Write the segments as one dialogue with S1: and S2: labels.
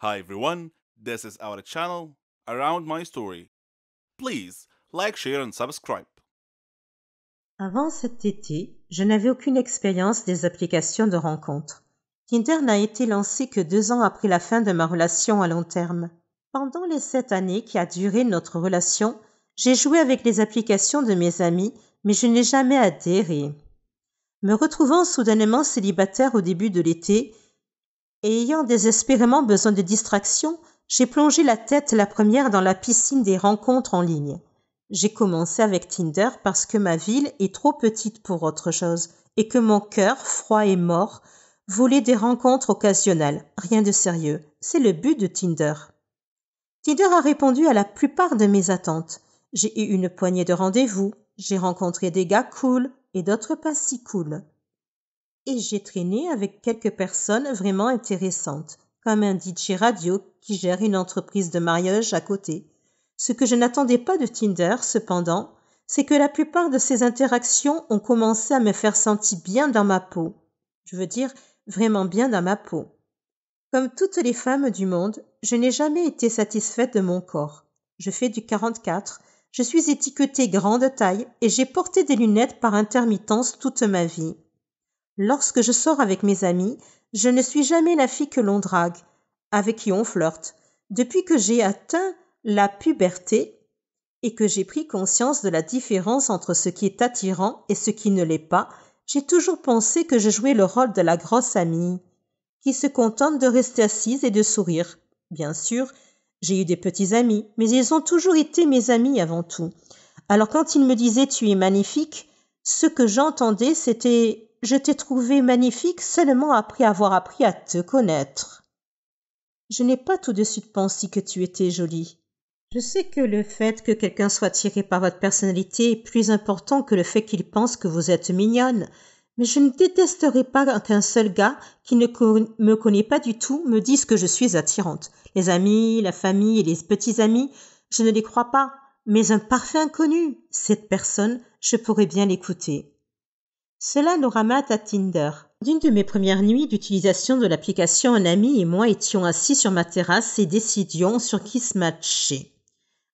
S1: Hi everyone, this is our channel Around My Story. Please like, share and subscribe.
S2: Avant cet été, je n'avais aucune expérience des applications de rencontres. Tinder n'a été lancé que 2 ans après la fin de ma relation à long terme. Pendant les 7 années qui a duré notre relation, j'ai joué avec les applications de mes amis, mais je n'ai jamais adhéré. Me retrouvant soudainement célibataire au début de l'été et ayant désespérément besoin de distraction, j'ai plongé la tête la première dans la piscine des rencontres en ligne. J'ai commencé avec Tinder parce que ma ville est trop petite pour autre chose et que mon cœur, froid et mort, voulait des rencontres occasionnelles. Rien de sérieux. C'est le but de Tinder. Tinder a répondu à la plupart de mes attentes. J'ai eu une poignée de rendez-vous, j'ai rencontré des gars cool et d'autres pas si cool. Et j'ai traîné avec quelques personnes vraiment intéressantes, comme un DJ radio qui gère une entreprise de mariage à côté. Ce que je n'attendais pas de Tinder, cependant, c'est que la plupart de ces interactions ont commencé à me faire sentir bien dans ma peau. Je veux dire, vraiment bien dans ma peau. Comme toutes les femmes du monde, je n'ai jamais été satisfaite de mon corps. Je fais du 44, je suis étiquetée grande taille et j'ai porté des lunettes par intermittence toute ma vie. Lorsque je sors avec mes amis, je ne suis jamais la fille que l'on drague, avec qui on flirte. Depuis que j'ai atteint la puberté et que j'ai pris conscience de la différence entre ce qui est attirant et ce qui ne l'est pas, j'ai toujours pensé que je jouais le rôle de la grosse amie, qui se contente de rester assise et de sourire. Bien sûr, j'ai eu des petits amis, mais ils ont toujours été mes amis avant tout. Alors quand ils me disaient « tu es magnifique », ce que j'entendais c'était « je t'ai trouvé magnifique seulement après avoir appris à te connaître ». Je n'ai pas tout de suite pensé que tu étais jolie. Je sais que le fait que quelqu'un soit attiré par votre personnalité est plus important que le fait qu'il pense que vous êtes mignonne, mais je ne détesterai pas qu'un seul gars qui ne me connaît pas du tout me dise que je suis attirante. Les amis, la famille et les petits amis, je ne les crois pas, mais un parfait inconnu, cette personne, je pourrais bien l'écouter. Cela nous ramène à Tinder. D'une de mes premières nuits d'utilisation de l'application, un ami et moi étions assis sur ma terrasse et décidions sur qui se matcher.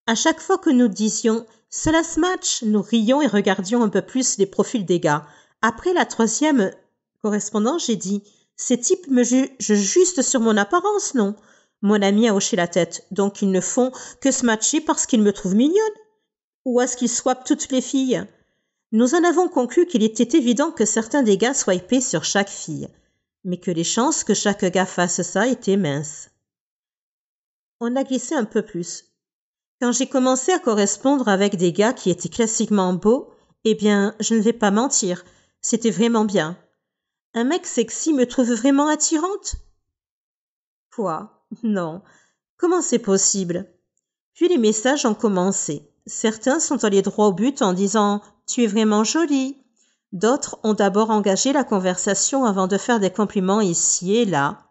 S2: À chaque fois que nous disions « cela se match », nous rions et regardions un peu plus les profils des gars. Après la 3e correspondance, j'ai dit « ces types me jugent juste sur mon apparence, non ?» Mon ami a hoché la tête. « Donc ils ne font que se matcher parce qu'ils me trouvent mignonne ? Ou est-ce qu'ils swappent toutes les filles ?» Nous en avons conclu qu'il était évident que certains des gars swipaient sur chaque fille, mais que les chances que chaque gars fasse ça étaient minces. On a glissé un peu plus. Quand j'ai commencé à correspondre avec des gars qui étaient classiquement beaux, eh bien, je ne vais pas mentir, c'était vraiment bien. Un mec sexy me trouve vraiment attirante? Quoi? Non. Comment c'est possible? Puis les messages ont commencé. Certains sont allés droit au but en disant « tu es vraiment jolie ». D'autres ont d'abord engagé la conversation avant de faire des compliments ici et là.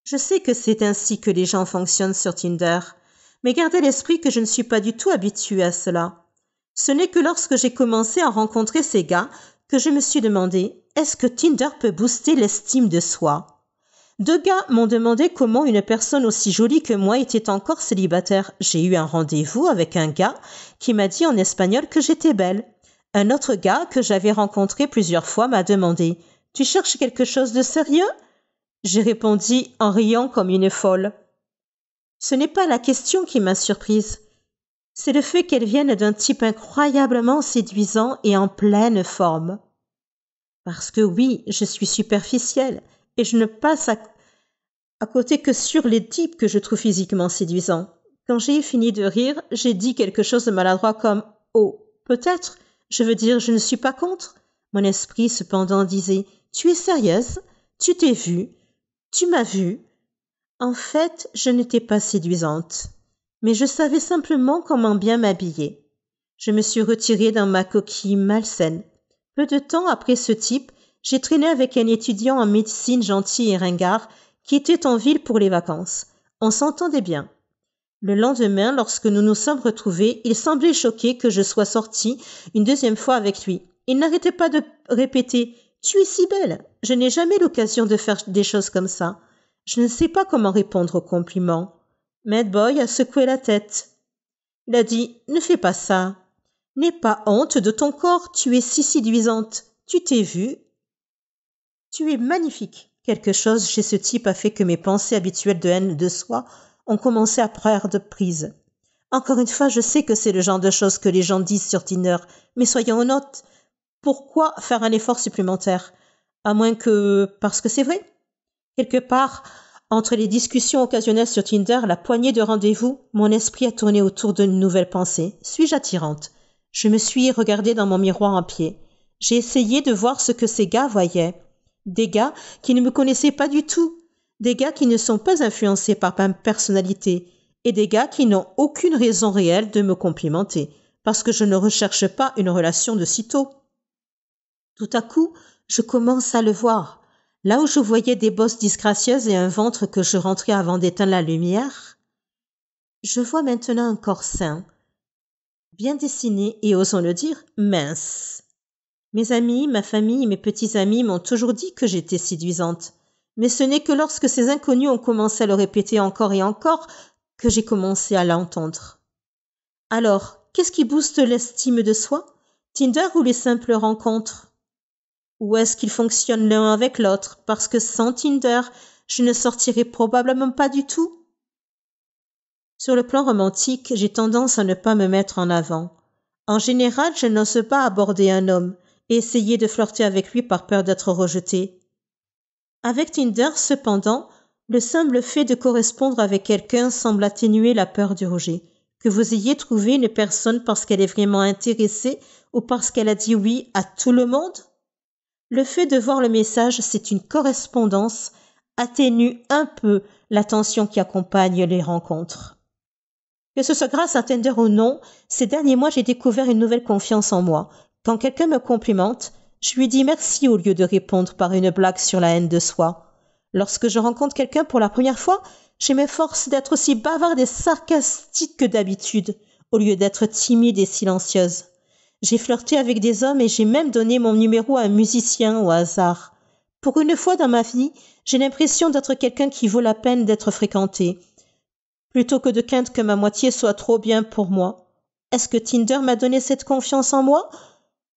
S2: Je sais que c'est ainsi que les gens fonctionnent sur Tinder, mais gardez à l'esprit que je ne suis pas du tout habituée à cela. Ce n'est que lorsque j'ai commencé à rencontrer ces gars que je me suis demandé « est-ce que Tinder peut booster l'estime de soi ?» 2 gars m'ont demandé comment une personne aussi jolie que moi était encore célibataire. J'ai eu un rendez-vous avec un gars qui m'a dit en espagnol que j'étais belle. Un autre gars que j'avais rencontré plusieurs fois m'a demandé « tu cherches quelque chose de sérieux ?» J'ai répondu en riant comme une folle. Ce n'est pas la question qui m'a surprise. C'est le fait qu'elle vienne d'un type incroyablement séduisant et en pleine forme. Parce que oui, je suis superficielle et je ne passe à côté que sur les types que je trouve physiquement séduisants. Quand j'ai fini de rire, j'ai dit quelque chose de maladroit comme « oh, peut-être, je veux dire, je ne suis pas contre ». Mon esprit cependant disait « tu es sérieuse? Tu t'es vue? Tu m'as vue ?» En fait, je n'étais pas séduisante, mais je savais simplement comment bien m'habiller. Je me suis retirée dans ma coquille malsaine. Peu de temps après ce type, j'ai traîné avec un étudiant en médecine gentil et ringard qui était en ville pour les vacances. On s'entendait bien. Le lendemain, lorsque nous nous sommes retrouvés, il semblait choqué que je sois sortie une 2e fois avec lui. Il n'arrêtait pas de répéter « Tu es si belle !» Je n'ai jamais l'occasion de faire des choses comme ça. Je ne sais pas comment répondre au compliment. Mad Boy a secoué la tête. Il a dit « Ne fais pas ça. N'aie pas honte de ton corps, tu es si séduisante. Tu t'es vue. Tu es magnifique. » Quelque chose chez ce type a fait que mes pensées habituelles de haine de soi ont commencé à perdre prise. Encore une fois, je sais que c'est le genre de choses que les gens disent sur Tinder, mais soyons honnêtes, pourquoi faire un effort supplémentaire? À moins que... parce que c'est vrai. Quelque part, entre les discussions occasionnelles sur Tinder, la poignée de rendez-vous, mon esprit a tourné autour d'une nouvelle pensée. Suis-je attirante? Je me suis regardée dans mon miroir en pied. J'ai essayé de voir ce que ces gars voyaient. Des gars qui ne me connaissaient pas du tout. Des gars qui ne sont pas influencés par ma personnalité. Et des gars qui n'ont aucune raison réelle de me complimenter, parce que je ne recherche pas une relation de sitôt. Tout à coup, je commence à le voir. Là où je voyais des bosses disgracieuses et un ventre que je rentrais avant d'éteindre la lumière, je vois maintenant un corps sain, bien dessiné et, osons le dire, mince. Mes amis, ma famille et mes petits amis m'ont toujours dit que j'étais séduisante. Mais ce n'est que lorsque ces inconnus ont commencé à le répéter encore et encore que j'ai commencé à l'entendre. Alors, qu'est-ce qui booste l'estime de soi? Tinder ou les simples rencontres? Ou est-ce qu'ils fonctionnent l'un avec l'autre? Parce que sans Tinder, je ne sortirais probablement pas du tout. Sur le plan romantique, j'ai tendance à ne pas me mettre en avant. En général, je n'ose pas aborder un homme et essayer de flirter avec lui par peur d'être rejetée. Avec Tinder, cependant, le simple fait de correspondre avec quelqu'un semble atténuer la peur du rejet. Que vous ayez trouvé une personne parce qu'elle est vraiment intéressée ou parce qu'elle a dit oui à tout le monde? Le fait de voir le message, c'est une correspondance, atténue un peu la tension qui accompagne les rencontres. Que ce soit grâce à Tinder ou non, ces derniers mois, j'ai découvert une nouvelle confiance en moi. Quand quelqu'un me complimente, je lui dis merci au lieu de répondre par une blague sur la haine de soi. Lorsque je rencontre quelqu'un pour la première fois, je m'efforce d'être aussi bavarde et sarcastique que d'habitude, au lieu d'être timide et silencieuse. J'ai flirté avec des hommes et j'ai même donné mon numéro à un musicien au hasard. Pour une fois dans ma vie, j'ai l'impression d'être quelqu'un qui vaut la peine d'être fréquenté, plutôt que de craindre que ma moitié soit trop bien pour moi. Est-ce que Tinder m'a donné cette confiance en moi?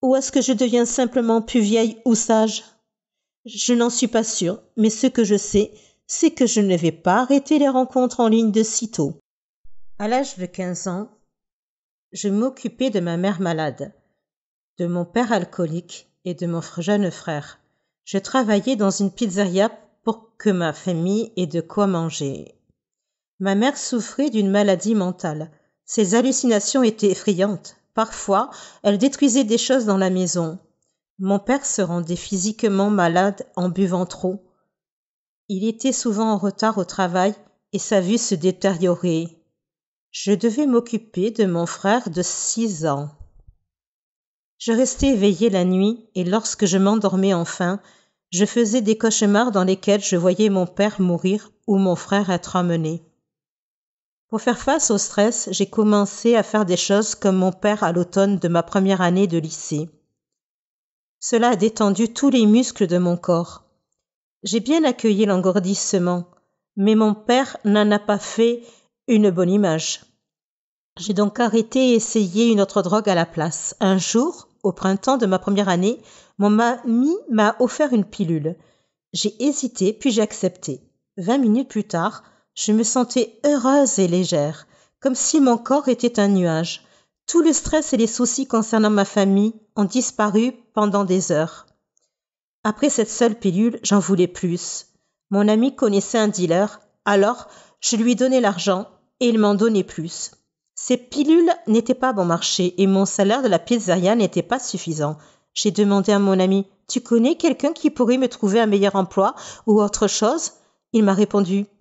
S2: Ou est-ce que je deviens simplement plus vieille ou sage? Je n'en suis pas sûre, mais ce que je sais, c'est que je ne vais pas arrêter les rencontres en ligne de sitôt. À l'âge de 15 ans, je m'occupais de ma mère malade, de mon père alcoolique et de mon jeune frère. Je travaillais dans une pizzeria pour que ma famille ait de quoi manger. Ma mère souffrait d'une maladie mentale. Ses hallucinations étaient effrayantes. Parfois, elle détruisait des choses dans la maison. Mon père se rendait physiquement malade en buvant trop. Il était souvent en retard au travail et sa vue se détériorait. Je devais m'occuper de mon frère de 6 ans. Je restais éveillée la nuit et lorsque je m'endormais enfin, je faisais des cauchemars dans lesquels je voyais mon père mourir ou mon frère être emmené. Pour faire face au stress, j'ai commencé à faire des choses comme mon père à l'automne de ma première année de lycée. Cela a détendu tous les muscles de mon corps. J'ai bien accueilli l'engourdissement, mais mon père n'en a pas fait une bonne image. J'ai donc arrêté et essayé une autre drogue à la place. Un jour, au printemps de ma première année, mon ami m'a offert une pilule. J'ai hésité, puis j'ai accepté. 20 minutes plus tard, je me sentais heureuse et légère, comme si mon corps était un nuage. Tout le stress et les soucis concernant ma famille ont disparu pendant des heures. Après cette seule pilule, j'en voulais plus. Mon ami connaissait un dealer, alors je lui donnais l'argent et il m'en donnait plus. Ces pilules n'étaient pas bon marché et mon salaire de la pizzeria n'était pas suffisant. J'ai demandé à mon ami « Tu connais quelqu'un qui pourrait me trouver un meilleur emploi ou autre chose ?» Il m'a répondu « Pas